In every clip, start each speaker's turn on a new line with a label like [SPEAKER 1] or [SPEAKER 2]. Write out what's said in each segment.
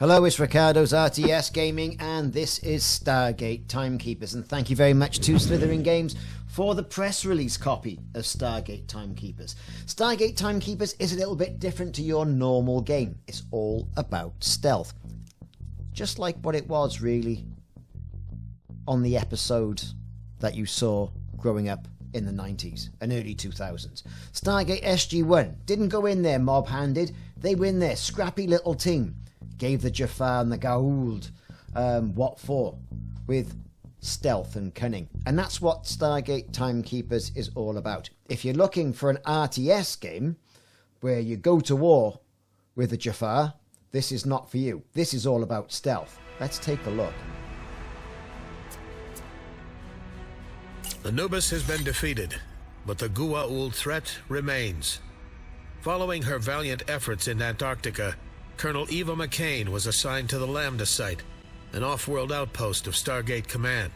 [SPEAKER 1] Hello, it's Ricardo's RTS Gaming, and this is Stargate TimeKeepers. And thank you very much to Slithering Games for the press release copy of Stargate TimeKeepers. Stargate TimeKeepers is a little bit different to your normal game. It's all about stealth. Just like what it was, really, on the episode that you saw growing up in the 90s and early 2000s. Stargate SG-1 didn't go in there mob-handed. They were in there, scrappy little team. Gave the Jaffa and the Goa'uld what for, with stealth and cunning. And that's what Stargate TimeKeepers is all about. If you're looking for an RTS game where you go to war with the Jaffa, this is not for you. This is all about stealth. Let's take a look.
[SPEAKER 2] Anubis has been defeated, but the Goa'uld threat remains. Following her valiant efforts in Antarctica, Colonel Eva McCain was assigned to the Lambda site, an off-world outpost of Stargate Command.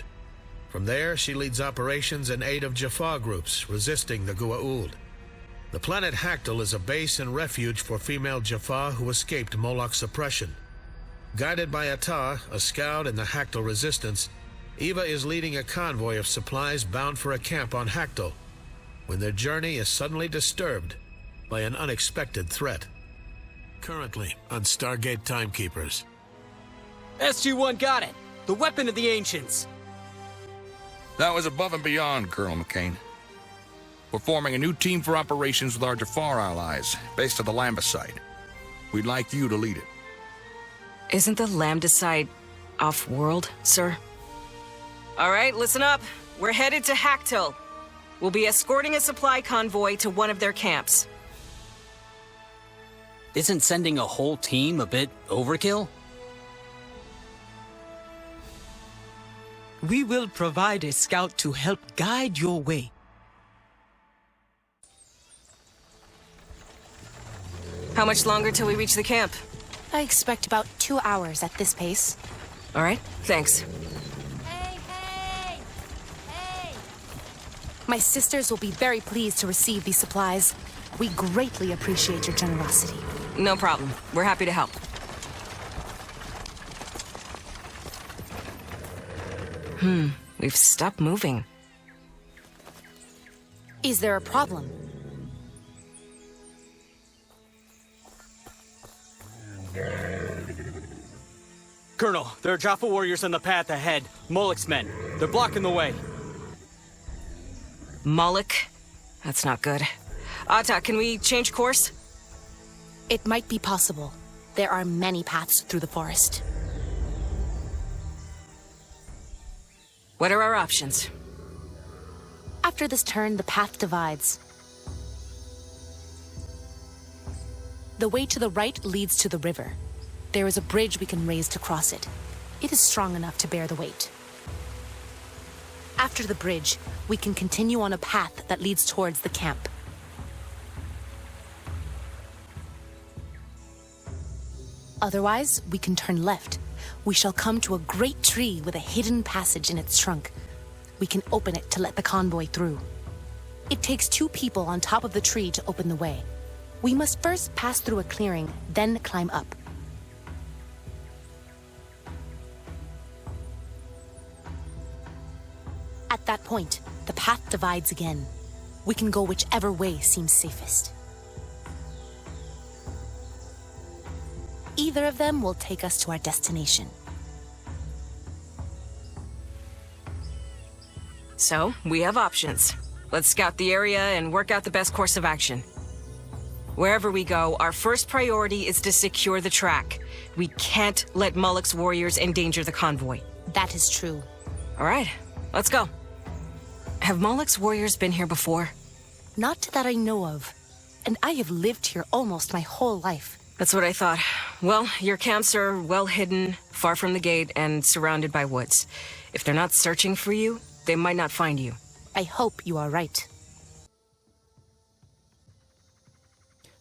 [SPEAKER 2] From there, she leads operations in aid of Jaffa groups resisting the Goa'uld. The planet Hactl is a base and refuge for female Jaffa who escaped Moloch's oppression. Guided by Ata, a scout in the Hactl resistance, Eva is leading a convoy of supplies bound for a camp on Hactl, when their journey is suddenly disturbed by an unexpected threat. Currently on Stargate TimeKeepers.
[SPEAKER 3] SG-1 got it! The weapon of the ancients!
[SPEAKER 4] That was above and beyond, Colonel McCain. We're forming a new team for operations with our Jaffa allies, based at the Lambda site. We'd like you to lead it.
[SPEAKER 5] Isn't the Lambda site off-world, sir? All right, listen up. We're headed to Hactl. We'll be escorting a supply convoy to one of their camps.
[SPEAKER 3] Isn't sending a whole team a bit overkill?
[SPEAKER 6] We will provide a scout to help guide your way.
[SPEAKER 5] How much longer till we reach the camp?
[SPEAKER 7] I expect about 2 hours at this pace.
[SPEAKER 5] All right, thanks.
[SPEAKER 7] Hey! My sisters will be very pleased to receive these supplies. We greatly appreciate your generosity.
[SPEAKER 5] No problem. We're happy to help. We've stopped moving.
[SPEAKER 7] Is there a problem?
[SPEAKER 3] Colonel, there are Jaffa warriors on the path ahead. Moloch's men. They're blocking the way.
[SPEAKER 5] Moloch? That's not good. Ata, can we change course?
[SPEAKER 7] It might be possible. There are many paths through the forest.
[SPEAKER 5] What are our options?
[SPEAKER 7] After this turn, the path divides. The way to the right leads to the river. There is a bridge we can raise to cross it. It is strong enough to bear the weight. After the bridge, we can continue on a path that leads towards the camp. Otherwise, we can turn left. We shall come to a great tree with a hidden passage in its trunk. We can open it to let the convoy through. It takes 2 people on top of the tree to open the way. We must first pass through a clearing, then climb up. At that point, the path divides again. We can go whichever way seems safest. Either of them will take us to our destination.
[SPEAKER 5] So, we have options. Let's scout the area and work out the best course of action. Wherever we go, our first priority is to secure the track. We can't let Moloch's warriors endanger the convoy.
[SPEAKER 7] That is true.
[SPEAKER 5] All right, let's go. Have Moloch's warriors been here before?
[SPEAKER 7] Not that I know of. And I have lived here almost my whole life.
[SPEAKER 5] That's what I thought. Well, your camps are well hidden, far from the gate, and surrounded by woods. If they're not searching for you, they might not find you.
[SPEAKER 7] I hope you are right.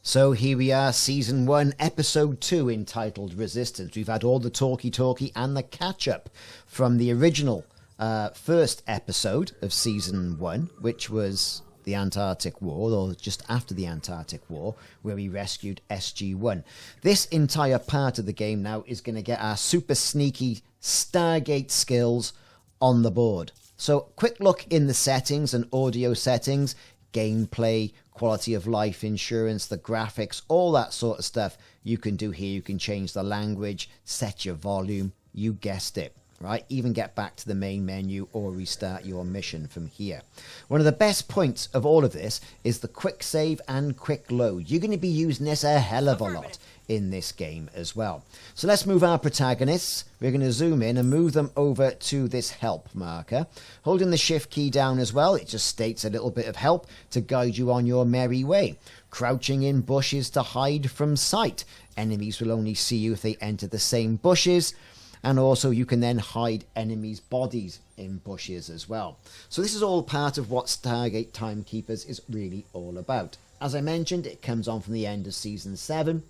[SPEAKER 1] So here we are, Season 1, Episode 2, entitled Resistance. We've had all the talkie and the catch-up from the original first episode of Season 1, which was the Antarctic War, or just after the Antarctic War, where we rescued SG-1. This entire part of the game now is going to get our super sneaky Stargate skills on the board. So, quick look in the settings and audio settings, gameplay, quality of life, insurance, the graphics, all that sort of stuff you can do here. You can change the language, set your volume, you guessed it. Right, even get back to the main menu or restart your mission from here. One of the best points of all of this is the quick save and quick load. You're going to be using this a hell of a lot in this game as well. So let's move our protagonists. We're going to zoom in and move them over to this help marker. Holding the shift key down as well, it just states a little bit of help to guide you on your merry way. Crouching in bushes to hide from sight. Enemies will only see you if they enter the same bushes. And also you can then hide enemies' bodies in bushes as well. So this is all part of what Stargate TimeKeepers is really all about. As I mentioned, it comes on from the end of Season 7.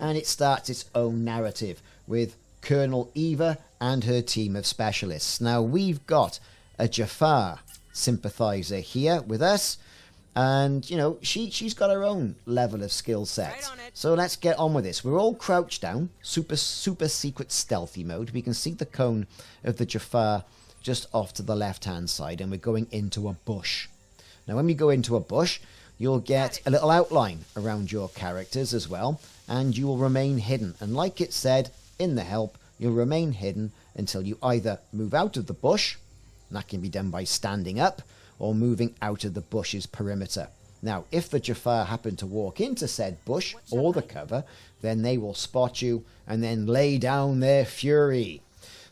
[SPEAKER 1] And it starts its own narrative with Colonel Eva and her team of specialists. Now we've got a Jaffa sympathizer here with us. And, you know, she's got her own level of skill sets.
[SPEAKER 5] Right on it.
[SPEAKER 1] So let's get on with this. We're all crouched down, super secret stealthy mode. We can see the cone of the Jaffa just off to the left-hand side, and we're going into a bush. Now, when we go into a bush, you'll get a little outline around your characters as well, and you will remain hidden. And like it said in the help, you'll remain hidden until you either move out of the bush, and that can be done by standing up, or moving out of the bush's perimeter. Now, if the Jaffa happen to walk into said bush or the cover, then they will spot you and then lay down their fury.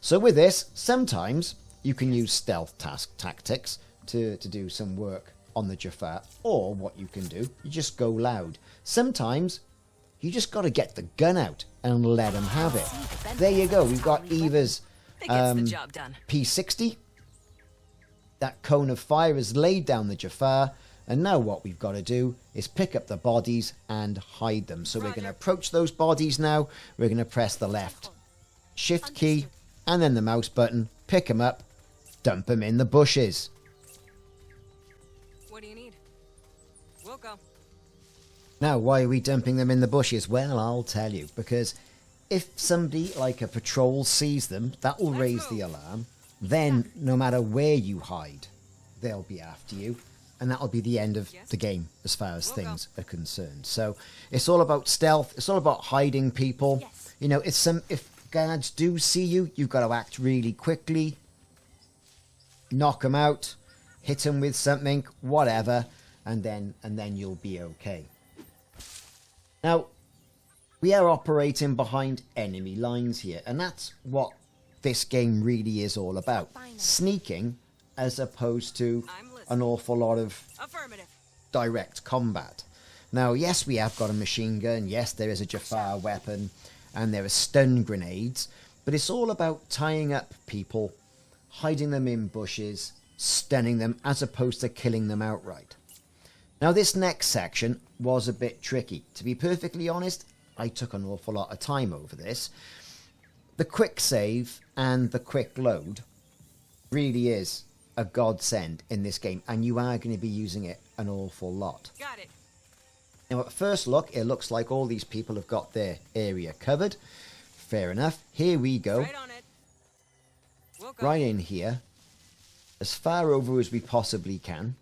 [SPEAKER 1] So with this, sometimes you can use stealth tactics to do some work on the Jaffa, or what you can do, you just go loud. Sometimes you just got to get the gun out and let them have it. There you go, we've got Eva's
[SPEAKER 5] It gets the job done.
[SPEAKER 1] P60. That cone of fire has laid down the Jaffa, and now what we've got to do is pick up the bodies and hide them. So we're going to approach those bodies now. We're going to press the left shift key and then the mouse button, pick them up, dump them in the bushes.
[SPEAKER 5] What do you need? We'll go.
[SPEAKER 1] Now, why are we dumping them in the bushes? Well, I'll tell you, because if somebody like a patrol sees them, that will raise the alarm. Then, no matter where you hide, they'll be after you. And that'll be the end of the game as far as things are concerned. So, it's all about stealth. It's all about hiding people. You know, if guards do see you, you've got to act really quickly. Knock them out. Hit them with something, whatever. And then you'll be okay. Now, we are operating behind enemy lines here. And that's what this game really is all about. Sneaking as opposed to an awful lot of direct combat. Now, yes, we have got a machine gun. Yes, there is a Jaffa weapon. And there are stun grenades. But it's all about tying up people, hiding them in bushes, stunning them, as opposed to killing them outright. Now, this next section was a bit tricky. To be perfectly honest, I took an awful lot of time over this. The quick save and the quick load really is a godsend in this game, and you are going to be using it an awful lot.
[SPEAKER 5] Got it.
[SPEAKER 1] Now, at first look, it looks like all these people have got their area covered. Fair enough. Here we go.
[SPEAKER 5] Right on it. We'll go.
[SPEAKER 1] Right in here. As far over as we possibly can.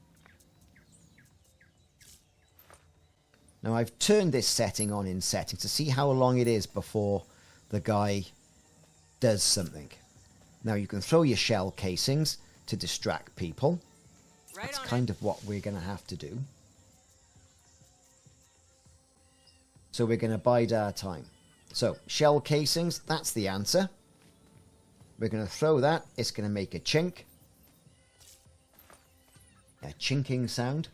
[SPEAKER 1] Now, I've turned this setting on in settings to see how long it is before the guy does something. Now, you can throw your shell casings to distract people. That's kind of what we're going to have to do. So we're going to bide our time. So, shell casings, that's the answer. We're going to throw that. It's going to make a chink. A chinking sound.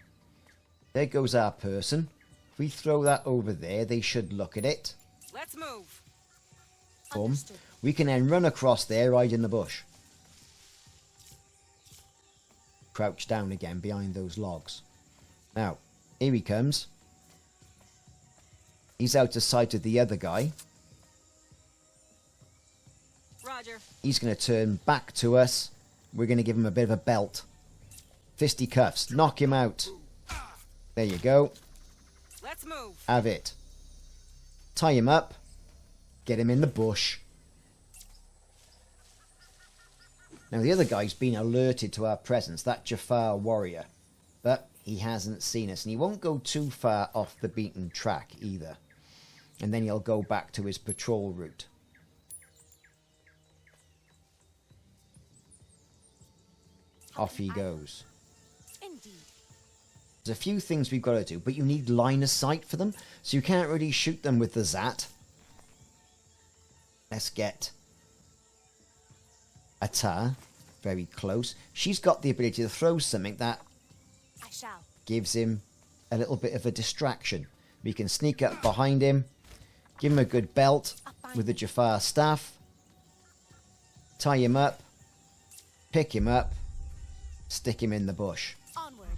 [SPEAKER 1] There goes our person. If we throw that over there, they should look at it.
[SPEAKER 5] Let's move.
[SPEAKER 1] Boom. We can then run across there, right in the bush. Crouch down again behind those logs. Now, here he comes. He's out of sight of the other guy.
[SPEAKER 5] Roger.
[SPEAKER 1] He's going to turn back to us. We're going to give him a bit of a belt. Fisticuffs. Knock him out. There you go.
[SPEAKER 5] Let's move.
[SPEAKER 1] Have it. Tie him up. Get him in the bush. Now the other guy's been alerted to our presence, that Jaffa warrior. But he hasn't seen us, and he won't go too far off the beaten track either. And then he'll go back to his patrol route. Off he goes.
[SPEAKER 7] Indeed.
[SPEAKER 1] There's a few things we've got to do, but you need line of sight for them, so you can't really shoot them with the Zat. Let's get Atar very close. She's got the ability to throw something that
[SPEAKER 7] I shall.
[SPEAKER 1] gives him a little bit of a distraction. We can sneak up behind him, give him a good belt with the Jafar staff, tie him up, pick him up, stick him in the bush.
[SPEAKER 7] Onward.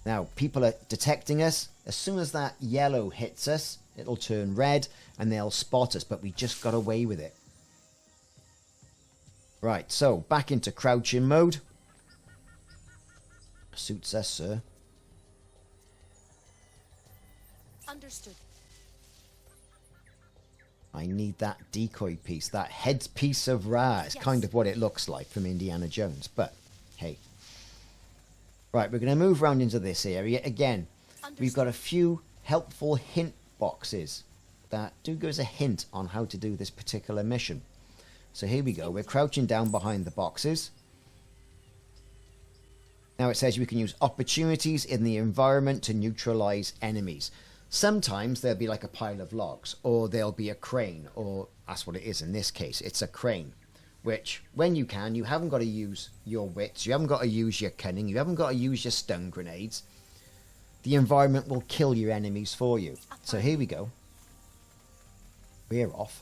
[SPEAKER 1] Now, people are detecting us. As soon as that yellow hits us, it'll turn red and they'll spot us, but we just got away with it. Right, so back into crouching mode. Suits us, sir.
[SPEAKER 7] Understood.
[SPEAKER 1] I need that decoy piece, that headpiece of Ra. It's kind of what it looks like from Indiana Jones, but hey. Right, we're going to move around into this area. Again, we've got a few helpful hint boxes that do give us a hint on how to do this particular mission. So here we go. We're crouching down behind the boxes. Now it says we can use opportunities in the environment to neutralize enemies. Sometimes there'll be like a pile of logs, or there'll be a crane, or that's what it is in this case. It's a crane, which when you can, you haven't got to use your wits, you haven't got to use your cunning, you haven't got to use your stun grenades. The environment will kill your enemies for you. So here we go. We're off.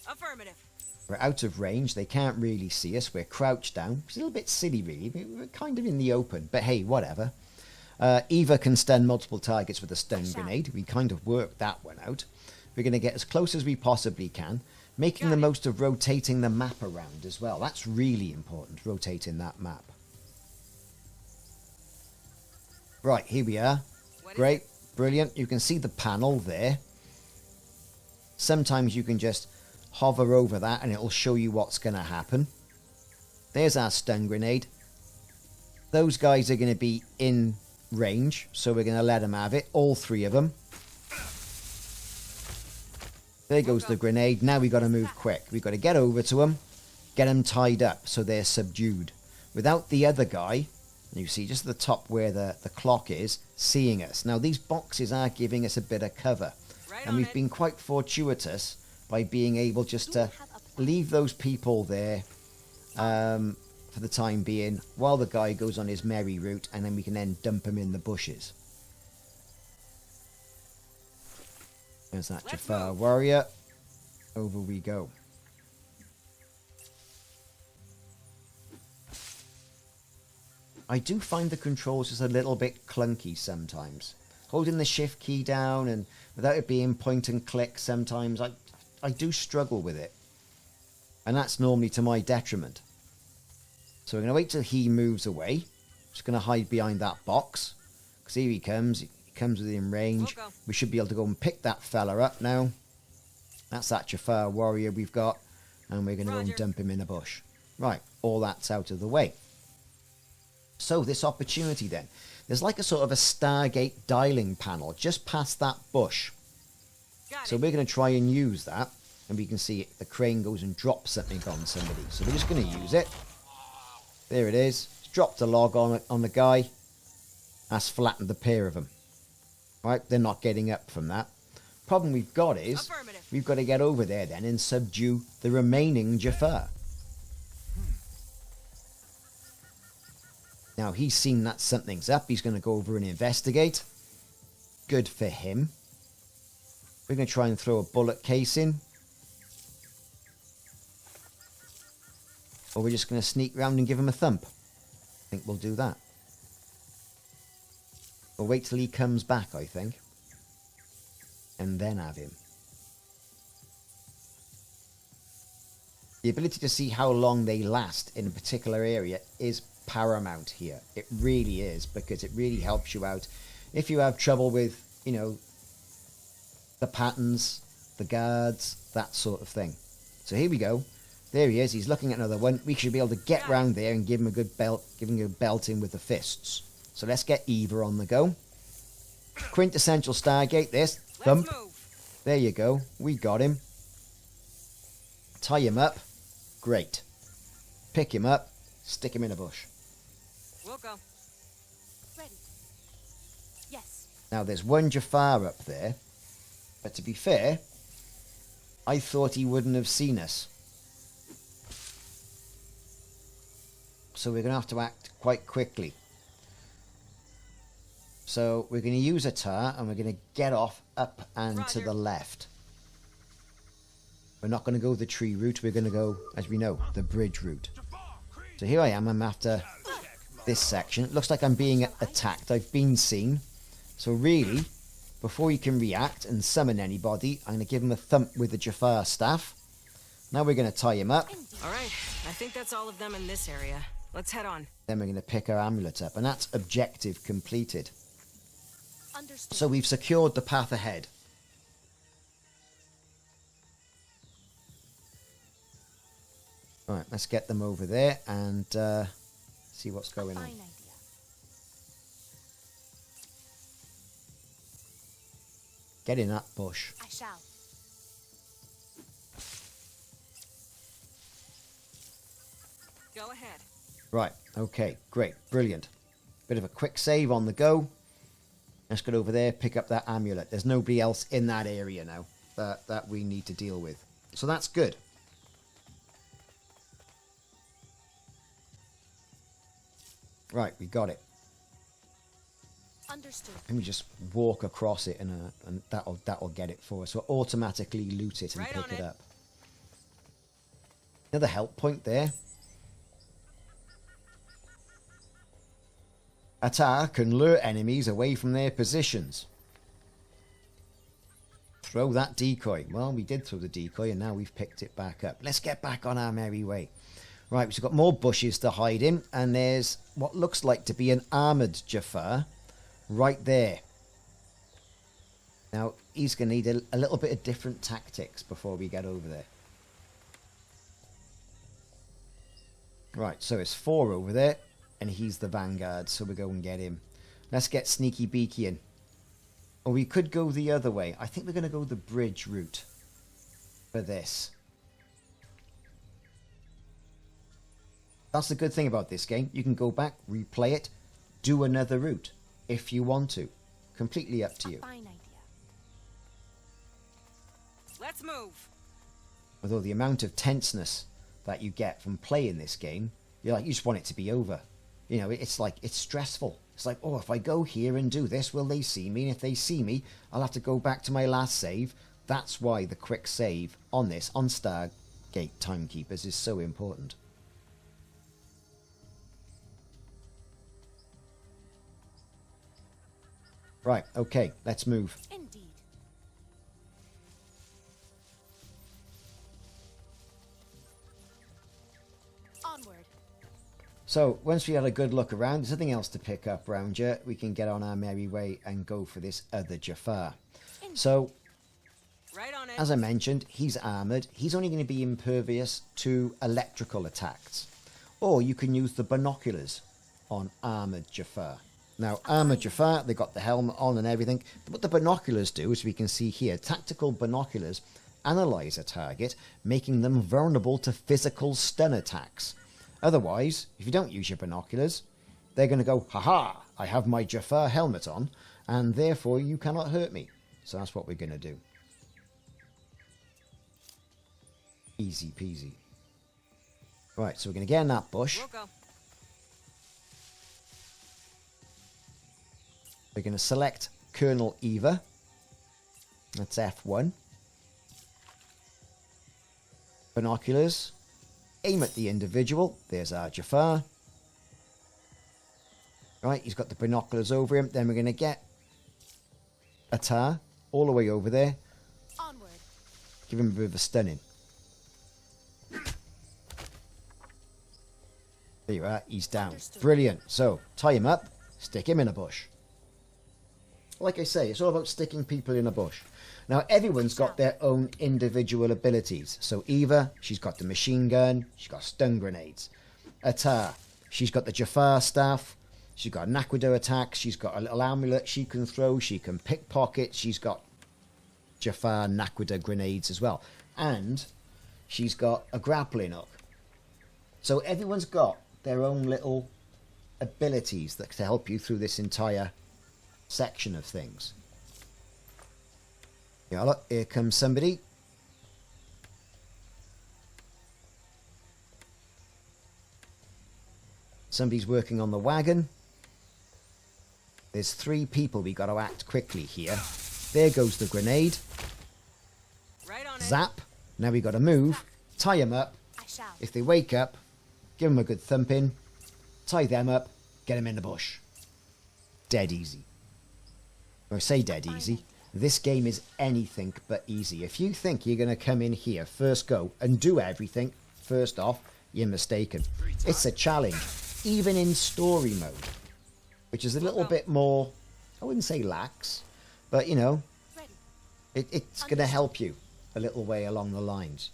[SPEAKER 5] Affirmative.
[SPEAKER 1] We're out of range. They can't really see us. We're crouched down. It's a little bit silly, really. We're kind of in the open, but hey, whatever. Eva can stun multiple targets with a stun grenade. We kind of worked that one out. We're going to get as close as we possibly can, making the most of rotating the map around as well. That's really important, rotating that map. Right, here we are. Great, brilliant. You can see the panel there. Sometimes you can just hover over that and it'll show you what's going to happen. There's our stun grenade. Those guys are going to be in range, so we're going to let them have it. All three of them. There goes the grenade. Now we've got to move quick. We've got to get over to them, get them tied up so they're subdued. Without the other guy, you see just at the top where the clock is, seeing us. Now these boxes are giving us a bit of cover. And we've been quite fortuitous by being able just to leave those people there for the time being while the guy goes on his merry route, and then we can then dump him in the bushes. There's that Jafar warrior. Over we go. I do find the controls just a little bit clunky sometimes. Holding the shift key down and without it being point and click sometimes, I do struggle with it. And that's normally to my detriment. So we're going to wait till he moves away. Just going to hide behind that box. Because here he comes. He comes within range. We should be able to go and pick that fella up now. That's that Jafar warrior we've got. And we're going to go and dump him in a bush. Right, all that's out of the way. So this opportunity then. There's like a sort of a Stargate dialing panel just past that bush. So we're going to try and use that. And we can see the crane goes and drops something on somebody. So we're just going to use it. There it is. It's dropped a log on the guy. That's flattened the pair of them. Right, they're not getting up from that. Problem we've got is we've got to get over there then and subdue the remaining Jafar. Now he's seen that something's up. He's going to go over and investigate. Good for him. We're going to try and throw a bullet casing. Or we're just going to sneak around and give him a thump. I think we'll do that. We'll wait till he comes back, I think. And then have him. The ability to see how long they last in a particular area is paramount here. It really is, because it really helps you out if you have trouble with, you know, the patterns, the guards, that sort of thing. So here we go. There he is. He's looking at another one. We should be able to get round there and give him a good belt, giving him a belting with the fists. So let's get Eva on the go. Quintessential Stargate, this. Thump. There you go. We got him. Tie him up. Great. Pick him up. Stick him in a bush.
[SPEAKER 5] We'll go.
[SPEAKER 7] Ready. Yes.
[SPEAKER 1] Now there's one Jaffa up there. But to be fair, I thought he wouldn't have seen us. So we're going to have to act quite quickly. So we're going to use a tar and we're going to get off up and to the left. We're not going to go the tree route. We're going to go, as we know, the bridge route. So here I am. I'm after this section. It looks like I'm being attacked. I've been seen. So really, before you can react and summon anybody, I'm going to give him a thump with the Jaffa staff. Now we're going to tie him up.
[SPEAKER 5] All right, I think that's all of them in this area. Let's head on.
[SPEAKER 1] Then we're going to pick our amulet up, and that's objective completed.
[SPEAKER 7] Understood.
[SPEAKER 1] So we've secured the path ahead. Alright, let's get them over there and see what's going on.
[SPEAKER 7] Fine idea.
[SPEAKER 1] Get in that bush.
[SPEAKER 7] I shall.
[SPEAKER 5] Go ahead.
[SPEAKER 1] Right, okay, great, brilliant. Bit of a quick save on the go. Let's get over there, pick up that amulet. There's nobody else in that area now that we need to deal with. So that's good. Right, we got it.
[SPEAKER 7] Understood.
[SPEAKER 1] Let me just walk across it and that'll get it for us. So automatically loot it and
[SPEAKER 5] Right on
[SPEAKER 1] pick it
[SPEAKER 5] it.
[SPEAKER 1] up. Another help point there. Attack can lure enemies away from their positions. Throw that decoy. Well, we did throw the decoy and now we've picked it back up. Let's get back on our merry way. Right, we've got more bushes to hide in, and there's what looks like to be an armoured Jaffa right there. Now, he's going to need a little bit of different tactics before we get over there. Right, so it's 4 over there, and he's the vanguard, so we go and get him. Let's get Sneaky Beaky in. Or we could go the other way. I think we're going to go the bridge route for this. That's the good thing about this game. You can go back, replay it, do another route if you want to. Completely up to you.
[SPEAKER 7] Fine idea.
[SPEAKER 5] Let's move.
[SPEAKER 1] Although the amount of tenseness that you get from playing this game, you just want it to be over. You know, it's like, it's stressful. It's like, oh, if I go here and do this, will they see me? And if they see me, I'll have to go back to my last save. That's why the quick save on this, on Stargate TimeKeepers, is so important. Right, okay, let's move.
[SPEAKER 7] Indeed. Onward.
[SPEAKER 1] So, once we had a good look around, there's nothing else to pick up round here. We can get on our merry way and go for this other Jaffa. So,
[SPEAKER 5] Right on it.
[SPEAKER 1] as I mentioned, he's armoured. He's only going to be impervious to electrical attacks. Or you can use the binoculars on armoured Jaffa. Now, armoured Jaffa, they got the helmet on and everything. What the binoculars do, as we can see here, tactical binoculars analyse a target, making them vulnerable to physical stun attacks. Otherwise, if you don't use your binoculars, they're going to go, haha, I have my Jaffa helmet on, and therefore you cannot hurt me. So that's what we're going to do. Easy peasy. Right, so we're going to get in that bush.
[SPEAKER 5] We'll go.
[SPEAKER 1] We're going to select Colonel Eva. That's F1. Binoculars. Aim at the individual. There's our Jaffa. Right, he's got the binoculars over him. Then we're going to get Atar all the way over there.
[SPEAKER 7] Onward.
[SPEAKER 1] Give him a bit of a stunning. There you are, he's down. Brilliant. So, tie him up, stick him in a bush. Like I say, it's all about sticking people in a bush. Now, everyone's got their own individual abilities. So, Eva, she's got the machine gun, she's got stun grenades. Atar, she's got the Jaffa staff, she's got an Naquadah attack, she's got a little amulet she can throw, she can pickpocket, she's got Jaffa Naquadah grenades as well. And she's got a grappling hook. So everyone's got their own little abilities that to help you through this entire section of things. Yeah, look, here comes somebody. Somebody's working on the wagon. There's 3 people we got to act quickly here. There goes the grenade.
[SPEAKER 5] Right on it.
[SPEAKER 1] Zap. Now we got to move. Tie them up.
[SPEAKER 7] I shall.
[SPEAKER 1] If they wake up, give them a good thumping. Tie them up. Get them in the bush. Dead easy. Or I say dead easy. This game is anything but easy. If you think you're going to come in here first go and do everything, first off, you're mistaken. It's a challenge. Even in story mode. Which is a little bit more, I wouldn't say lax, but you know, it's going to help you a little way along the lines.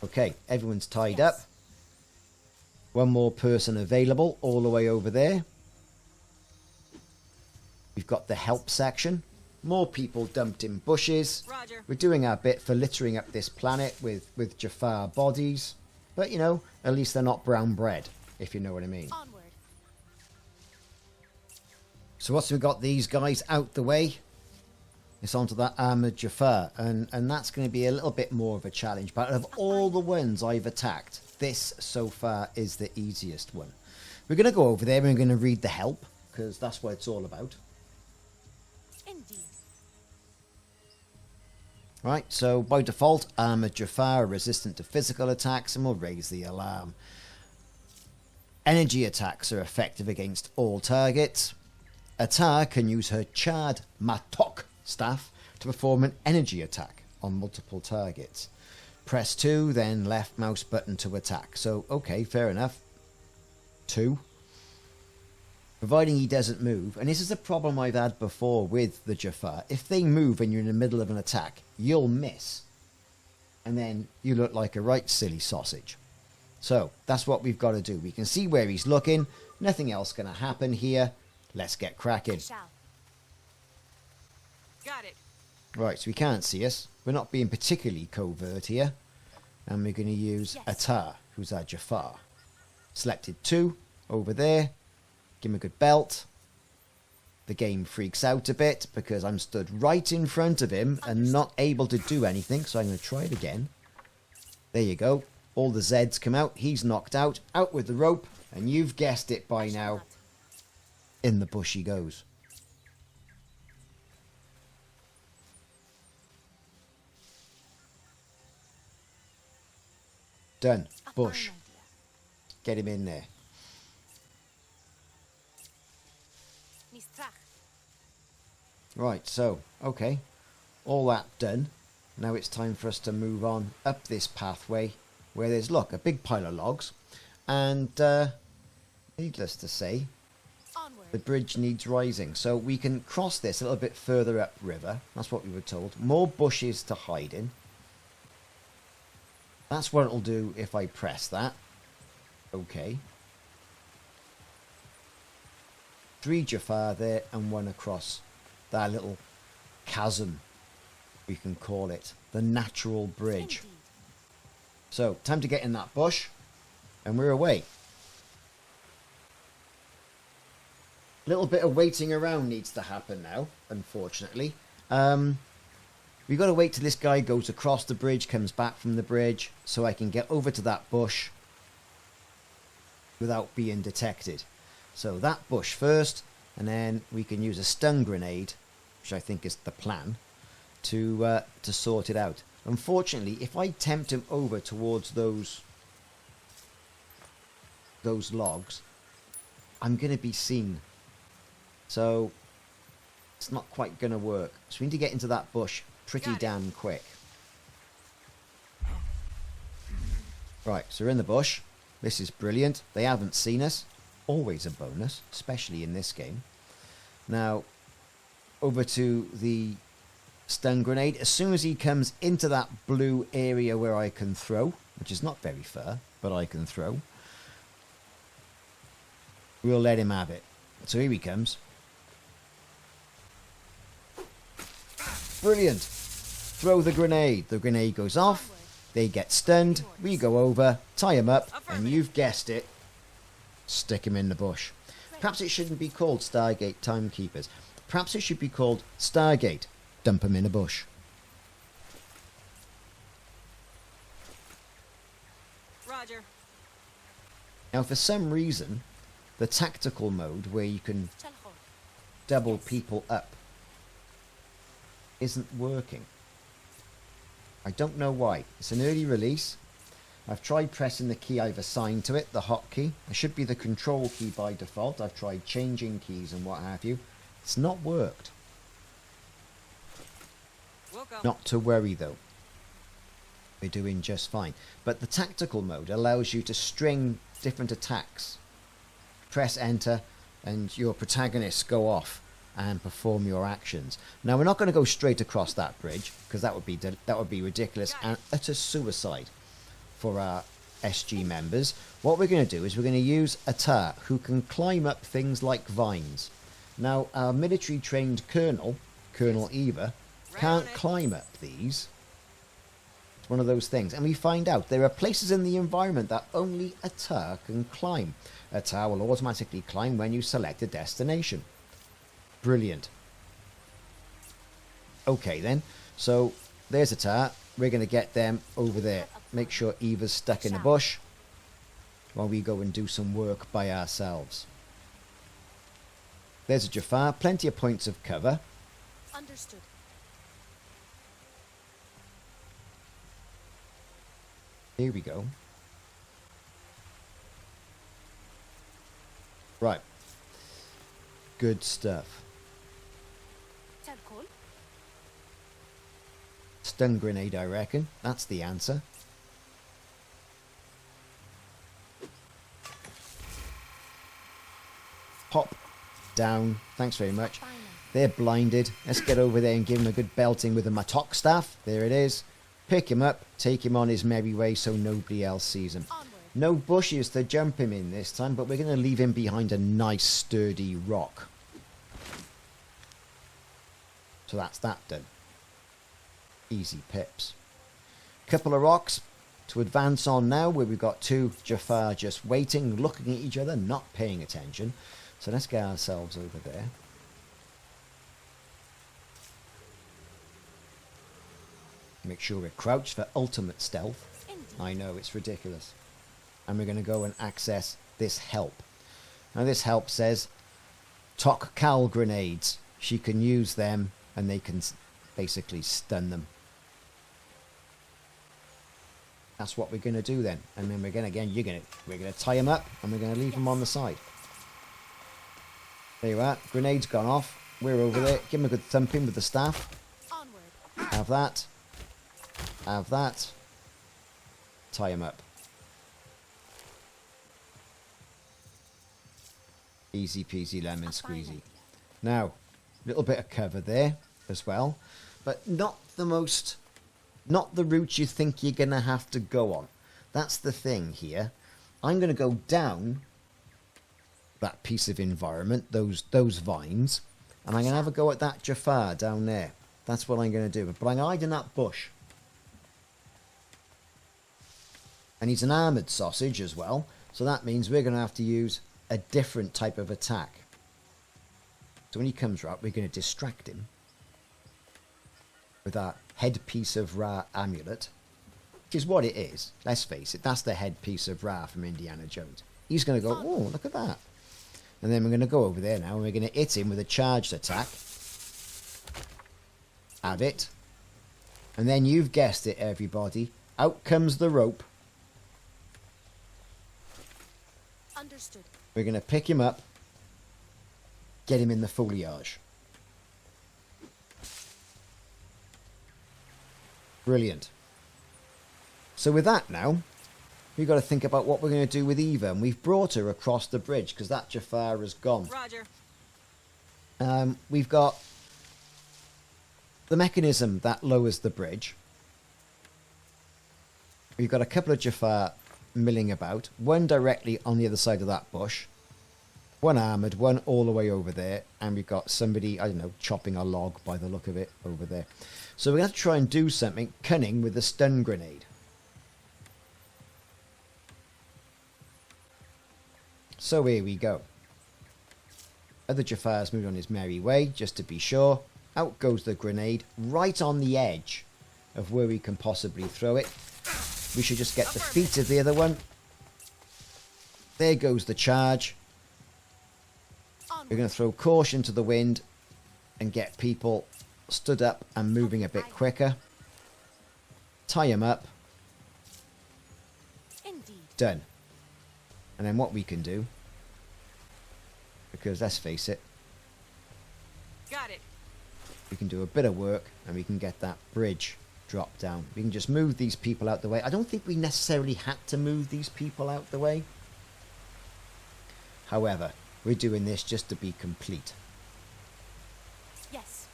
[SPEAKER 1] Okay, everyone's tied up. One more person available all the way over there. We've got the help section. More people dumped in bushes.
[SPEAKER 5] Roger.
[SPEAKER 1] We're doing our bit for littering up this planet with Jaffa bodies. But, you know, at least they're not brown bread, if you know what I mean.
[SPEAKER 7] Onward.
[SPEAKER 1] So once we've got these guys out the way, it's onto that armoured Jaffa. And that's going to be a little bit more of a challenge. But of all the ones I've attacked, this so far is the easiest one. We're going to go over there and we're going to read the help, because that's what it's all about.
[SPEAKER 7] Indeed.
[SPEAKER 1] Right, so by default, armoured Jaffa are resistant to physical attacks and will raise the alarm. Energy attacks are effective against all targets. Atar can use her charred Matok staff to perform an energy attack on multiple targets. Press 2, then left mouse button to attack. So, okay, fair enough. 2. Providing he doesn't move, and this is a problem I've had before with the Jaffa. If they move and you're in the middle of an attack, you'll miss. And then you look like a right silly sausage. So, that's what we've got to do. We can see where he's looking. Nothing else going to happen here. Let's get cracking.
[SPEAKER 7] I shall.
[SPEAKER 5] Got it.
[SPEAKER 1] Right, so he can't see us. We're not being particularly covert here. And we're going to use Atar, who's our Jaffa. Selected 2 over there. Give him a good belt. The game freaks out a bit because I'm stood right in front of him and not able to do anything. So I'm going to try it again. There you go. All the Zeds come out. He's knocked out. Out with the rope. And you've guessed it by now. In the bush he goes. Done. Bush. Get him in there. Right, so, okay. All that done. Now it's time for us to move on up this pathway where there's, look, a big pile of logs. And, needless to say, the bridge needs rising. So we can cross this a little bit further upriver. That's what we were told. More bushes to hide in. That's what it'll do if I press that. Okay. 3 Jaffa there and 1 across that little chasm, we can call it. The natural bridge.
[SPEAKER 7] Indeed.
[SPEAKER 1] So, time to get in that bush. And we're away. A little bit of waiting around needs to happen now, unfortunately. We've got to wait till this guy goes across the bridge, comes back from the bridge, so I can get over to that bush without being detected. So that bush first, and then we can use a stun grenade, which I think is the plan, to sort it out. Unfortunately, if I tempt him over towards those logs, I'm going to be seen. So it's not quite going to work. So we need to get into that bush pretty damn quick. Right, so we're in the bush. This is brilliant. They haven't seen us. Always a bonus, especially in this game. Now, over to the stun grenade. As soon as he comes into that blue area where I can throw, which is not very far, but I can throw, we'll let him have it. So here he comes. Brilliant. Throw the grenade. The grenade goes off. They get stunned. We go over, tie him up, and you've guessed it, stick him in the bush. Perhaps it shouldn't be called Stargate Timekeepers. Perhaps it should be called Stargate. Dump him in a bush.
[SPEAKER 5] Roger.
[SPEAKER 1] Now, for some reason, the tactical mode where you can double people up isn't working. I don't know why. It's an early release. I've tried pressing the key I've assigned to it, the hotkey. It should be the control key by default. I've tried changing keys and what have you. It's not worked. Not to worry though. We're doing just fine. But the tactical mode allows you to string different attacks. Press enter and your protagonists go off and perform your actions. Now we're not going to go straight across that bridge because that would be ridiculous and utter suicide for our SG members. What we're going to do is we're going to use a tar who can climb up things like vines. Now our military trained Colonel Eva, can't climb up these. It's one of those things. And we find out there are places in the environment that only a tar can climb. A tar will automatically climb when you select a destination. Brilliant. Okay then, so there's a tar. We're going to get them over there. Make sure Eva's stuck in a bush while we go and do some work by ourselves. There's a Jaffa. Plenty of points of cover.
[SPEAKER 7] Understood.
[SPEAKER 1] Here we go. Right. Good stuff. Stun grenade, I reckon. That's the answer. Pop. Down. Thanks very much. They're blinded. Let's get over there and give him a good belting with a mattock staff. There it is. Pick him up. Take him on his merry way so nobody else sees him. No bushes to jump him in this time, but we're going to leave him behind a nice sturdy rock. So that's that done. Easy pips. Couple of rocks to advance on now, where we've got two Jaffa just waiting, looking at each other, not paying attention. So let's get ourselves over there. Make sure we're crouched for ultimate stealth. I know, it's ridiculous. And we're going to go and access this help. Now this help says Tok Cal grenades. She can use them and they can basically stun them. That's what we're going to do then. And then we're going to tie him up and we're going to leave him on the side. There you are. Grenade's gone off. We're over there. Give him a good thumping with the staff. Have that. Have that. Tie him up. Easy peasy lemon squeezy. Now, a little bit of cover there as well. But not the route you think you're going to have to go on. That's the thing here. I'm going to go down that piece of environment, those vines, and I'm going to have a go at that Jaffa down there. That's what I'm going to do. But I'm going to hide in that bush. And he's an armoured sausage as well, so that means we're going to have to use a different type of attack. So when he comes up, we're going to distract him with our headpiece of Ra amulet, which is what it is. Let's face it, that's the headpiece of Ra from Indiana Jones. He's going to go, oh, look at that. And then we're going to go over there now and we're going to hit him with a charged attack. Have it. And then you've guessed it, everybody. Out comes the rope.
[SPEAKER 7] Understood.
[SPEAKER 1] We're going to pick him up. Get him in the foliage. Brilliant. So with that now, we've got to think about what we're going to do with Eva. And we've brought her across the bridge because that Jaffa is gone.
[SPEAKER 5] Roger.
[SPEAKER 1] We've got the mechanism that lowers the bridge. We've got a couple of Jaffa milling about. One directly on the other side of that bush. One armoured, one all the way over there. And we've got somebody, I don't know, chopping a log by the look of it over there. So we're going to have to try and do something cunning with the stun grenade. So here we go. Other Jaffar's moved on his merry way, just to be sure. Out goes the grenade, right on the edge of where we can possibly throw it. We should just get the feet of the other one. There goes the charge. We're going to throw caution to the wind and get people stood up and moving a bit quicker. Tie them up. Done. And then what we can do, because let's face it,
[SPEAKER 5] Got it.
[SPEAKER 1] we can do a bit of work and we can get that bridge dropped down. We can just move these people out the way. I don't think we necessarily had to move these people out the way. However, we're doing this just to be complete.
[SPEAKER 7] Yes.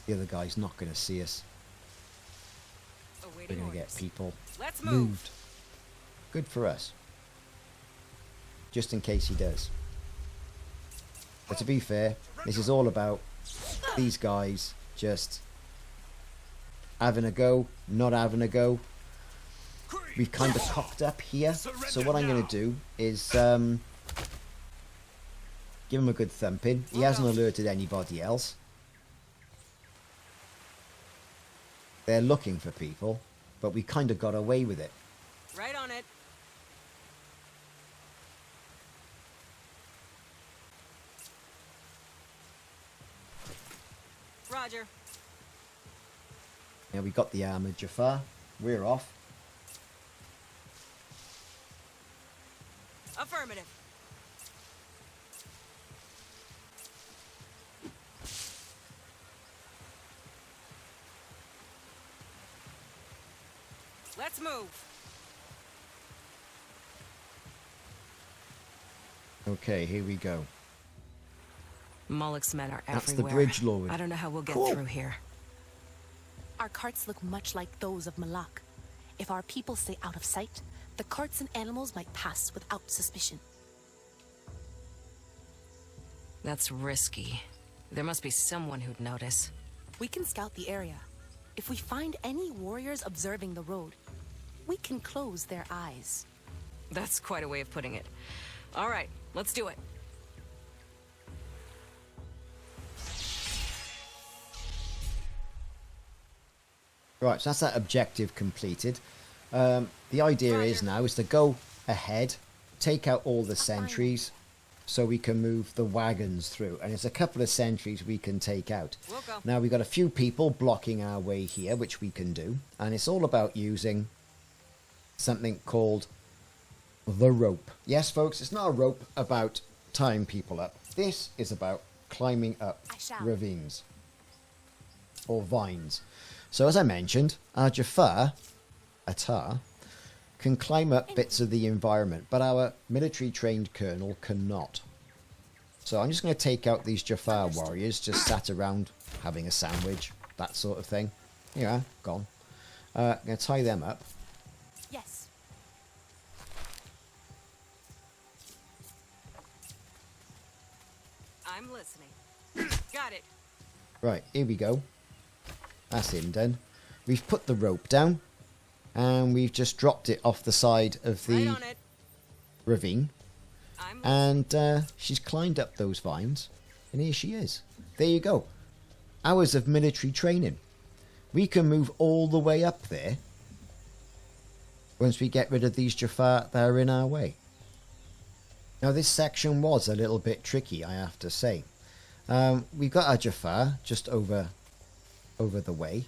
[SPEAKER 1] The other guy's not going to see us. We're
[SPEAKER 5] Awaiting
[SPEAKER 1] going to get
[SPEAKER 5] orders.
[SPEAKER 1] people
[SPEAKER 5] Let's move.
[SPEAKER 1] moved. Good for us. Just in case he does. But to be fair, this is all about these guys just having a go, not having a go. We've kind of cocked up here. So what I'm going to do is give him a good thumping. He hasn't alerted anybody else. They're looking for people, but we kind of got away with it.
[SPEAKER 5] Right on it. Roger.
[SPEAKER 1] Yeah, we got the armoured Jaffa. We're off.
[SPEAKER 5] Affirmative. Let's move.
[SPEAKER 1] Okay, here we go.
[SPEAKER 5] Moloch's men are
[SPEAKER 1] That's the
[SPEAKER 5] everywhere.
[SPEAKER 1] bridge lord.
[SPEAKER 5] I don't know how we'll get
[SPEAKER 1] Cool.
[SPEAKER 5] through here.
[SPEAKER 7] Our carts look much like those of Malak. If our people stay out of sight, the carts and animals might pass without suspicion.
[SPEAKER 5] That's risky. There must be someone who'd notice.
[SPEAKER 7] We can scout the area. If we find any warriors observing the road, we can close their eyes.
[SPEAKER 5] That's quite a way of putting it. All right, let's do it.
[SPEAKER 1] Right, so that's that objective completed. The idea is now is to go ahead, take out all the sentries, so we can move the wagons through. And there's a couple of sentries we can take out.
[SPEAKER 5] We'll go.
[SPEAKER 1] Now we've got a few people blocking our way here, which we can do. And it's all about using something called the rope. Yes, folks, it's not a rope about tying people up. This is about climbing up
[SPEAKER 7] I shall.
[SPEAKER 1] ravines or vines. So as I mentioned, our Jaffa, Atar, can climb up bits of the environment, but our military-trained colonel cannot. So I'm just going to take out these Jaffa warriors, just sat around having a sandwich, that sort of thing. Yeah, gone. I'm going to tie them up.
[SPEAKER 7] Yes.
[SPEAKER 5] I'm listening. Got it.
[SPEAKER 1] Right, here we go. That's him done. We've put the rope down, and we've just dropped it off the side of
[SPEAKER 5] Right
[SPEAKER 1] the
[SPEAKER 5] on it.
[SPEAKER 1] ravine.
[SPEAKER 5] I'm
[SPEAKER 1] And she's climbed up those vines, and here she is. There you go. Hours of military training. We can move all the way up there once we get rid of these Jaffa that are in our way. Now this section was a little bit tricky, I have to say. We've got our Jaffa just over the way.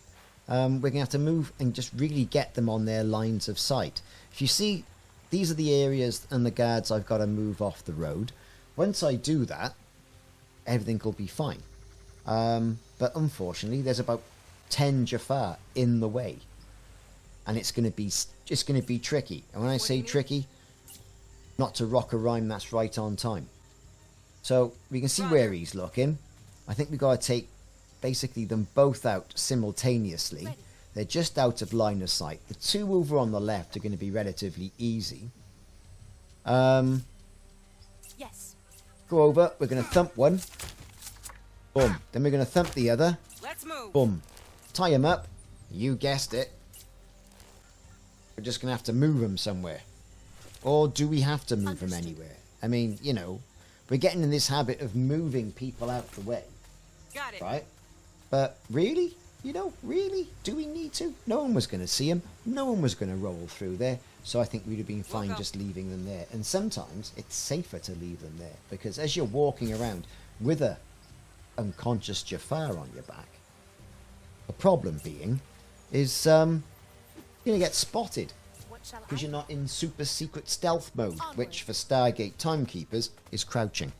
[SPEAKER 1] We're going to have to move and just really get them on their lines of sight. If you see, these are the areas and the guards I've got to move off the road. Once I do that, everything will be fine. But unfortunately, there's about 10 Jaffa in the way. and it's going to be tricky. And when I say tricky, not to rock a rhyme that's right on time. So we can see where he's looking. I think we've got to take basically them both out simultaneously. They're just out of line of sight. The two over on the left are going to be relatively easy.
[SPEAKER 7] Yes.
[SPEAKER 1] Go over. We're going to thump one. Boom. Then we're going to thump the other.
[SPEAKER 5] Let's move.
[SPEAKER 1] Boom. Tie him up. You guessed it. We're just going to have to move him somewhere. Or do we have to move him anywhere? I mean, you know, we're getting in this habit of moving people out the way.
[SPEAKER 5] Got it.
[SPEAKER 1] Right? But really? You know, really? Do we need to? No one was going to see him. No one was going to roll through there. So I think we'd have been fine just leaving them there. And sometimes it's safer to leave them there. Because as you're walking around with a unconscious Jaffa on your back, the problem being is you're going to get spotted. Because you're not in super secret stealth mode, which for Stargate TimeKeepers is crouching,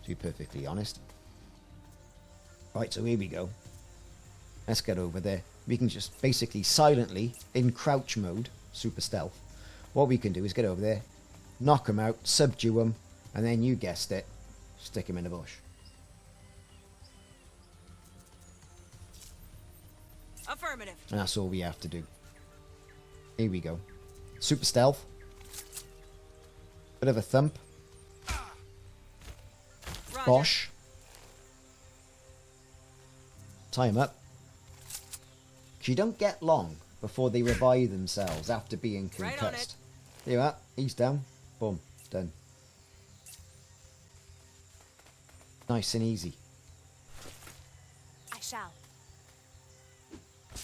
[SPEAKER 1] to be perfectly honest. Right, so here we go. Let's get over there. We can just basically silently, in crouch mode, super stealth, what we can do is get over there, knock them out, subdue them, and then you guessed it, stick them in a bush.
[SPEAKER 5] Affirmative.
[SPEAKER 1] And that's all we have to do. Here we go. Super stealth. Bit of a thump.
[SPEAKER 5] Roger.
[SPEAKER 1] Bosh. Tie him up. Because you don't get long before they revive themselves after being concussed.
[SPEAKER 5] Right on it.
[SPEAKER 1] There you are. He's down. Boom. Done. Nice and easy.
[SPEAKER 7] I shall.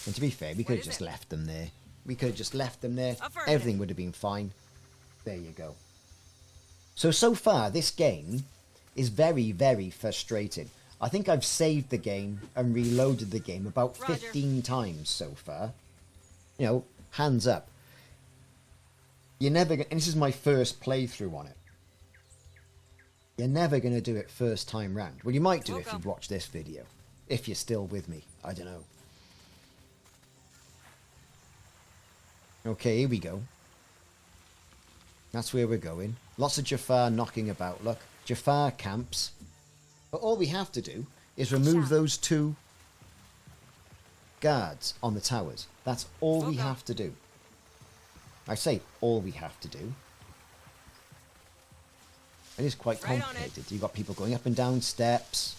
[SPEAKER 1] And to be fair, we could have just left them there. We could have just left them there.
[SPEAKER 5] Affirmative.
[SPEAKER 1] Everything would have been fine. There you go. So far, this game is very, very frustrating. I think I've saved the game and reloaded the game about 15 times so far. You know, hands up. You're never going to... And this is my first playthrough on it. You're never going to do it first time round. Well, you might do if you've watched this video. If you're still with me. I don't know. Okay, here we go. That's where we're going. Lots of Jaffa knocking about, look. Jaffa camps. But all we have to do is remove those two guards on the towers. That's all we have to do. I say all we have to do. It is quite complicated. You've got people going up and down steps.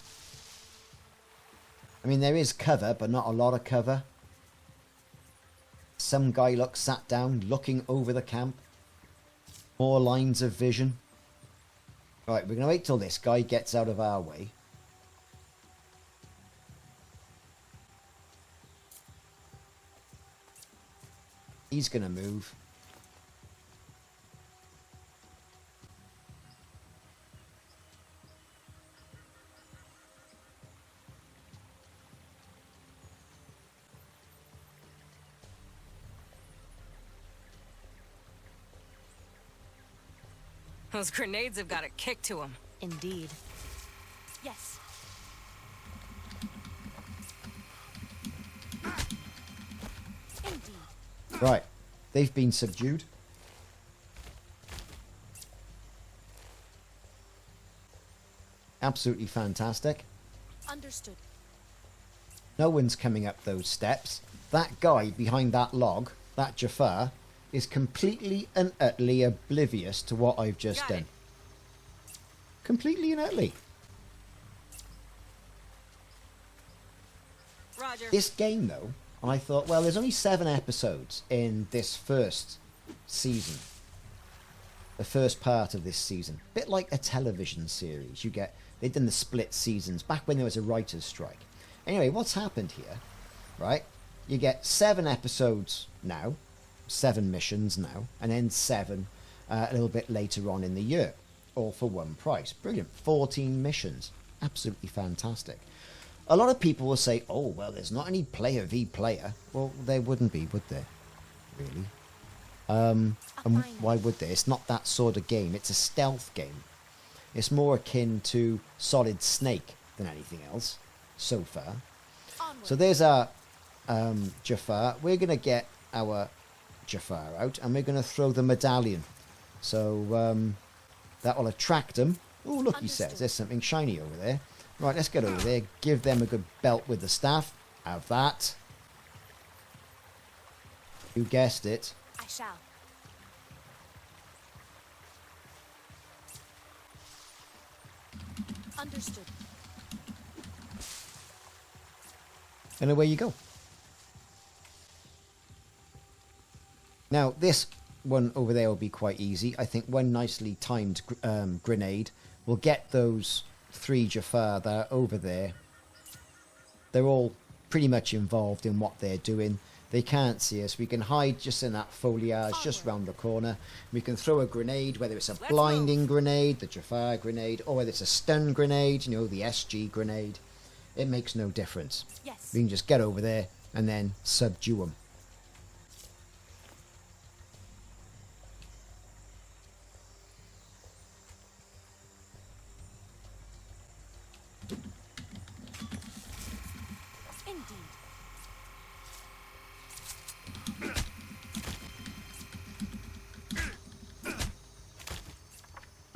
[SPEAKER 1] I mean, there is cover, but not a lot of cover. Some guy sat down, looking over the camp. More lines of vision. Right, we're going to wait till this guy gets out of our way. He's going to move.
[SPEAKER 5] Those grenades have got a kick to them.
[SPEAKER 7] Indeed. Yes. Indeed.
[SPEAKER 1] Right, they've been subdued. Absolutely fantastic.
[SPEAKER 7] Understood.
[SPEAKER 1] No one's coming up those steps. That guy behind that log, that Jaffa, is completely and utterly oblivious to what I've just done. Completely and utterly.
[SPEAKER 5] Roger.
[SPEAKER 1] This game, though, and I thought, well, there's only 7 episodes in this first season. The first part of this season. A bit like a television series. They've done the split seasons back when there was a writer's strike. Anyway, what's happened here, right? You get 7 episodes now. 7 missions now, and then 7 a little bit later on in the year, all for one price. Brilliant. 14 missions. Absolutely fantastic. A lot of people will say, oh, well, there's not any player v player. Well, there wouldn't be, would there? Really? And why would there? It's not that sort of game. It's a stealth game. It's more akin to Solid Snake than anything else, so far. So there's our Jaffa. We're going to get our Jaffa out, and we're going to throw the medallion. So that will attract them. Oh, look, he says there's something shiny over there. Right, let's get over there. Give them a good belt with the staff. Have that. You guessed it.
[SPEAKER 7] I shall. Understood.
[SPEAKER 1] And away you go. Now, this one over there will be quite easy. I think one nicely timed grenade will get those 3 Jaffa that are over there. They're all pretty much involved in what they're doing. They can't see us. We can hide just in that foliage just round the corner. We can throw a grenade, whether it's a blinding grenade, the Jaffa grenade, or whether it's a stun grenade, you know, the SG grenade. It makes no difference.
[SPEAKER 7] Yes.
[SPEAKER 1] We can just get over there and then subdue them.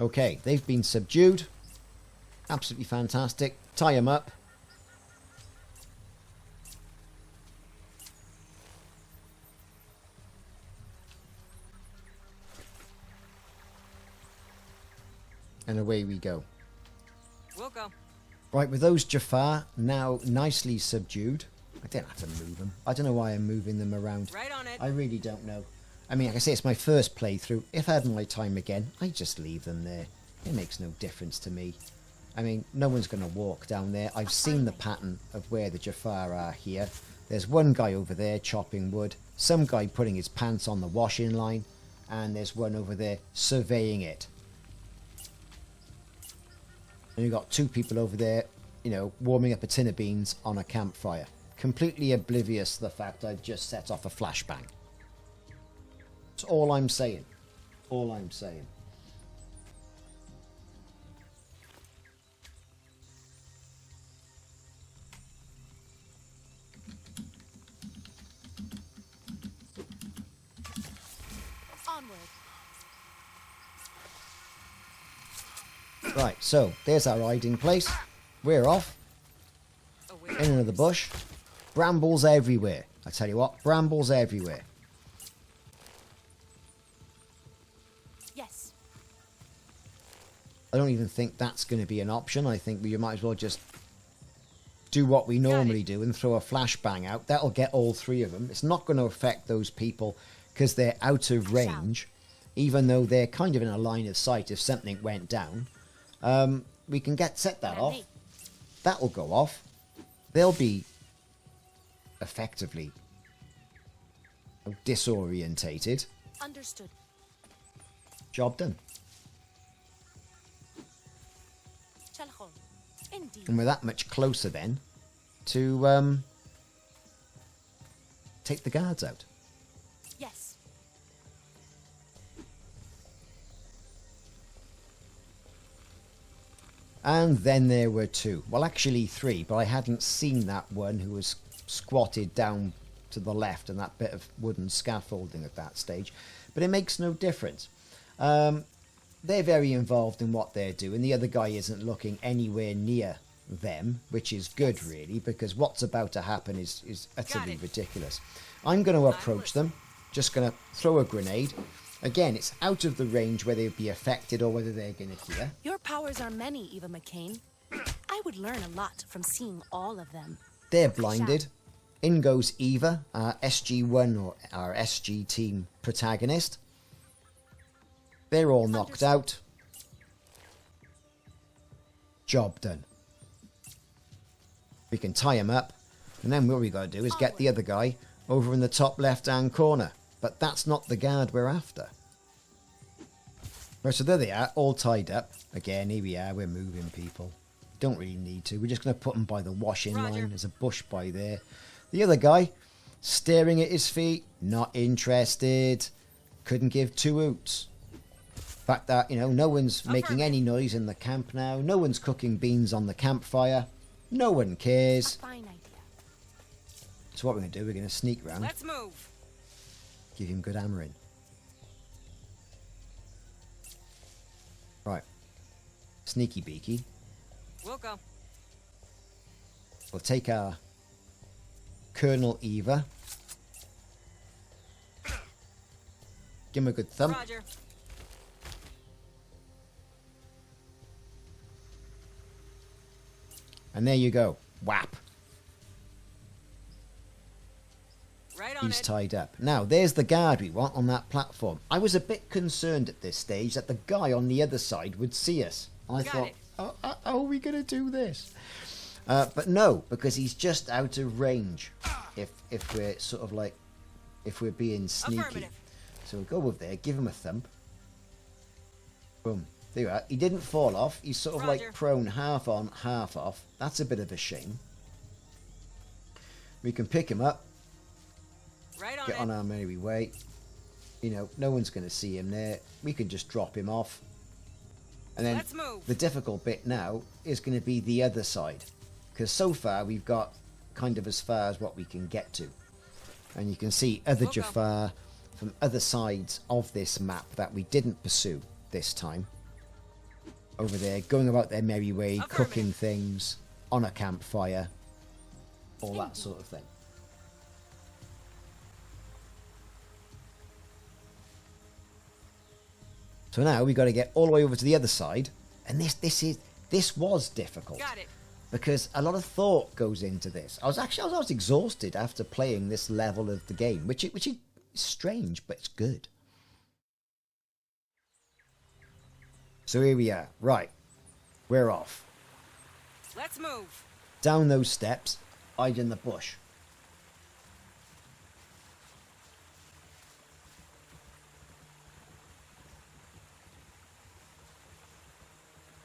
[SPEAKER 1] Okay, they've been subdued. Absolutely fantastic. Tie them up. And away we go.
[SPEAKER 5] We'll go.
[SPEAKER 1] Right, with those Jaffa now nicely subdued. I don't have to move them. I don't know why I'm moving them around.
[SPEAKER 5] Right on it.
[SPEAKER 1] I really don't know. I mean, like I say, it's my first playthrough. If I had my time again, I'd just leave them there. It makes no difference to me. I mean, no one's going to walk down there. I've seen the pattern of where the Jaffa are here. There's one guy over there chopping wood. Some guy putting his pants on the washing line. And there's one over there surveying it. And you've got 2 people over there, you know, warming up a tin of beans on a campfire. Completely oblivious to the fact I just set off a flashbang. That's all I'm saying. All I'm saying.
[SPEAKER 7] Onward.
[SPEAKER 1] Right, so there's our hiding place. We're off. Into the bush. Brambles everywhere. I tell you what, brambles everywhere.
[SPEAKER 7] Yes.
[SPEAKER 1] I don't even think that's going to be an option. I think we might as well just do what we normally do and throw a flashbang out. That'll get all 3 of them. It's not going to affect those people because they're out of range, even though they're kind of in a line of sight if something went down. We can set that off. That'll go off. They'll be effectively disorientated.
[SPEAKER 7] Understood.
[SPEAKER 1] Job done.
[SPEAKER 7] Indeed.
[SPEAKER 1] And we're that much closer then to take the guards out.
[SPEAKER 7] Yes.
[SPEAKER 1] And then there were 2. Well, actually 3, but I hadn't seen that one who was squatted down to the left and that bit of wooden scaffolding at that stage. But it makes no difference. They're very involved in what they're doing. The other guy isn't looking anywhere near them, which is good, really, because what's about to happen is utterly ridiculous. I'm going to approach them. Just going to throw a grenade. Again, it's out of the range where they'd be affected or whether they're going to hear.
[SPEAKER 7] Your powers are many, Eva McCain. I would learn a lot from seeing all of them.
[SPEAKER 1] They're blinded. In goes Eva, our SG-1 or our SG team protagonist. They're all knocked out. Job done. We can tie him up. And then what we got to do is get the other guy over in the top left-hand corner. But that's not the guard we're after. Right, so there they are, all tied up. Again, here we are, we're moving people. Don't really need to. We're just going to put them by the washing line. There's a bush by there. The other guy, staring at his feet, not interested. Couldn't give 2 hoots. The fact that, you know, no one's making any noise in the camp now. No one's cooking beans on the campfire. No one cares.
[SPEAKER 7] Fine idea.
[SPEAKER 1] So what we're going to do, we're going to sneak round.
[SPEAKER 5] Let's move.
[SPEAKER 1] Give him good hammering. Right. Sneaky beaky.
[SPEAKER 5] We'll go.
[SPEAKER 1] We'll take our Colonel Eva. Give him a good thump.
[SPEAKER 5] Roger.
[SPEAKER 1] And there you go. Whap.
[SPEAKER 5] Right on
[SPEAKER 1] He's
[SPEAKER 5] it.
[SPEAKER 1] tied up. Now, there's the guard we want on that platform. I was a bit concerned at this stage that the guy on the other side would see us. I
[SPEAKER 5] Got
[SPEAKER 1] thought,
[SPEAKER 5] it.
[SPEAKER 1] oh, how are we going to do this? But no, because he's just out of range. If we're sort of like, if we're being sneaky.
[SPEAKER 5] Affirmative.
[SPEAKER 1] So we'll go over there, give him a thump. Boom. There you are. He didn't fall off. He's sort of
[SPEAKER 5] Roger.
[SPEAKER 1] like prone, half on, half off. That's a bit of a shame. We can pick him up.
[SPEAKER 5] Right on
[SPEAKER 1] Get
[SPEAKER 5] it.
[SPEAKER 1] on our merry way. You know, no one's going to see him there. We can just drop him off. And then
[SPEAKER 5] Let's move.
[SPEAKER 1] the difficult bit now is going to be the other side. Because so far we've got kind of as far as what we can get to. And you can see other
[SPEAKER 5] We'll go.
[SPEAKER 1] Jaffa from other sides of this map that we didn't pursue this time. Over there, going about their merry way,
[SPEAKER 5] Affirmative.
[SPEAKER 1] cooking things on a campfire. All that sort of thing. So now we got to get all the way over to the other side, and this was difficult
[SPEAKER 5] Got it.
[SPEAKER 1] because a lot of thought goes into this. I was exhausted after playing this level of the game, which is strange, but it's good. So here we are. Right, we're off
[SPEAKER 5] Let's move.
[SPEAKER 1] down those steps, hide in the bush.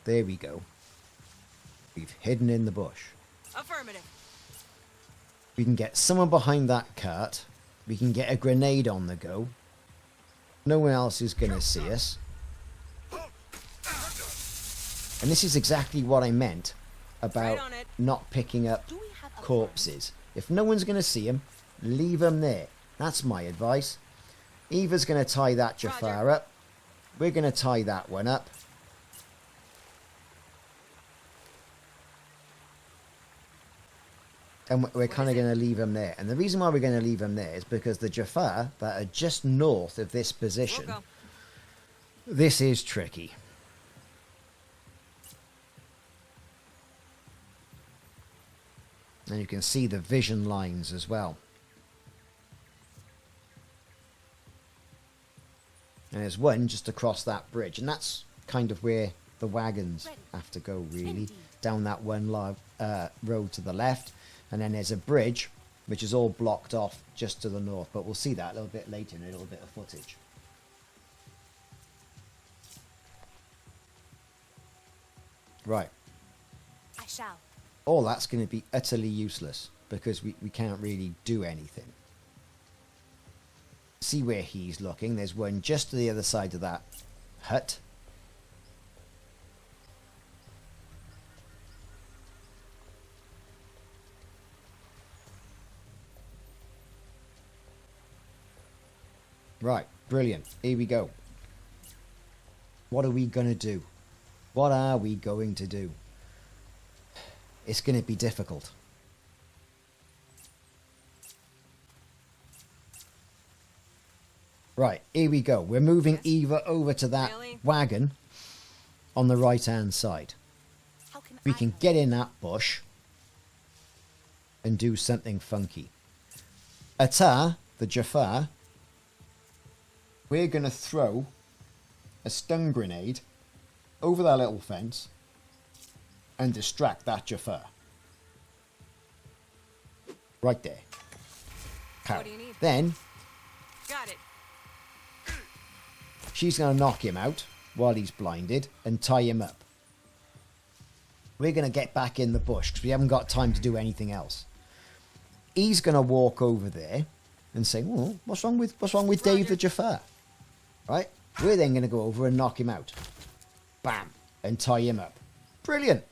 [SPEAKER 1] There we go. We've hidden in the bush.
[SPEAKER 5] Affirmative.
[SPEAKER 1] We can get someone behind that cart. We can get a grenade on the go. No one else is going to see us. And this is exactly what I meant about
[SPEAKER 5] Right on it.
[SPEAKER 1] not picking up
[SPEAKER 7] Do we have a
[SPEAKER 1] corpses. If no one's going to see them, leave them there. That's my advice. Eva's going to tie that Jaffa
[SPEAKER 5] Roger.
[SPEAKER 1] up. We're going to tie that one up. And we're kind of going to leave them there. And the reason why we're going to leave them there is because the Jaffa that are just north of this position,
[SPEAKER 5] We'll go.
[SPEAKER 1] this is tricky. And you can see the vision lines as well. And there's one just across that bridge. And that's kind of where the wagons have to go, really. Down that one road to the left. And then there's a bridge, which is all blocked off just to the north. But we'll see that a little bit later in a little bit of footage. Right.
[SPEAKER 7] I shall.
[SPEAKER 1] All that's going to be utterly useless because we can't really do anything. See where he's looking. There's one just to the other side of that hut. Right, brilliant. Here we go. What are we going to do? What are we going to do? It's going to be difficult. Right, here we go. We're moving Eva over to that
[SPEAKER 5] Really?
[SPEAKER 1] wagon on the right-hand side.
[SPEAKER 7] How can
[SPEAKER 1] We
[SPEAKER 7] I
[SPEAKER 1] can
[SPEAKER 7] help?
[SPEAKER 1] get in that bush and do something funky. Atar, the Jaffa, we're going to throw a stun grenade over that little fence and distract that Jaffa. Right there. Pow.
[SPEAKER 5] What do you need?
[SPEAKER 1] Then
[SPEAKER 5] Got it.
[SPEAKER 1] she's going to knock him out while he's blinded and tie him up. We're going to get back in the bush because we haven't got time to do anything else. He's going to walk over there and say, "Well, what's wrong with Dave the Jaffa?" Right? We're then going to go over and knock him out. Bam. And tie him up. Brilliant.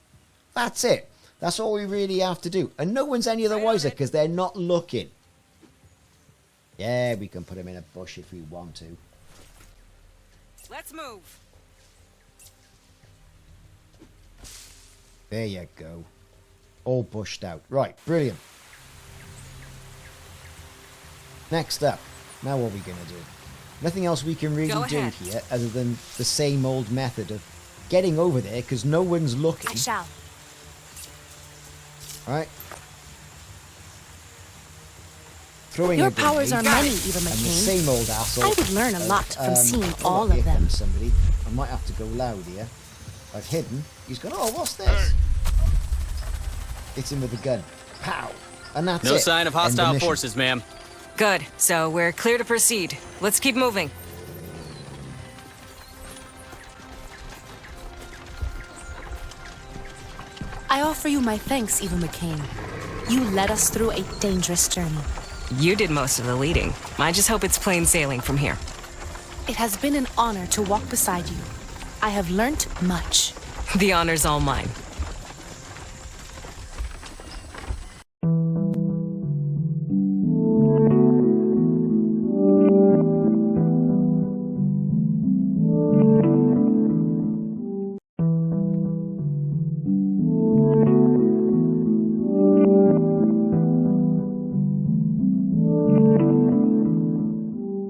[SPEAKER 1] That's it. That's all we really have to do. And no one's any other
[SPEAKER 5] Right on
[SPEAKER 1] wiser
[SPEAKER 5] it.
[SPEAKER 1] because they're not looking. Yeah, we can put him in a bush if we want to.
[SPEAKER 5] Let's move.
[SPEAKER 1] There you go. All bushed out. Right, brilliant. Next up. Now what are we going to do? Nothing else we can really do here other than the same old method of getting over there because no one's looking.
[SPEAKER 7] I shall.
[SPEAKER 1] Alright. Throwing
[SPEAKER 7] Your
[SPEAKER 1] a
[SPEAKER 7] powers are
[SPEAKER 1] grenade,
[SPEAKER 7] many, Eva
[SPEAKER 1] and the
[SPEAKER 7] McCain.
[SPEAKER 1] same old asshole.
[SPEAKER 7] I would learn a lot from seeing
[SPEAKER 1] oh,
[SPEAKER 7] all
[SPEAKER 1] here
[SPEAKER 7] of them.
[SPEAKER 1] comes somebody. I might have to go loud here. I've hidden. He's gone, oh, what's this? It's him with a gun. Pow! And that's
[SPEAKER 3] No
[SPEAKER 1] it.
[SPEAKER 3] sign of
[SPEAKER 1] End
[SPEAKER 3] hostile
[SPEAKER 1] mission.
[SPEAKER 3] forces, ma'am.
[SPEAKER 5] Good. So we're clear to proceed. Let's keep moving.
[SPEAKER 7] I offer you my thanks, Eva McCain. You led us through a dangerous journey.
[SPEAKER 5] You did most of the leading. I just hope it's plain sailing from here.
[SPEAKER 7] It has been an honor to walk beside you. I have learnt much.
[SPEAKER 5] The honor's all mine.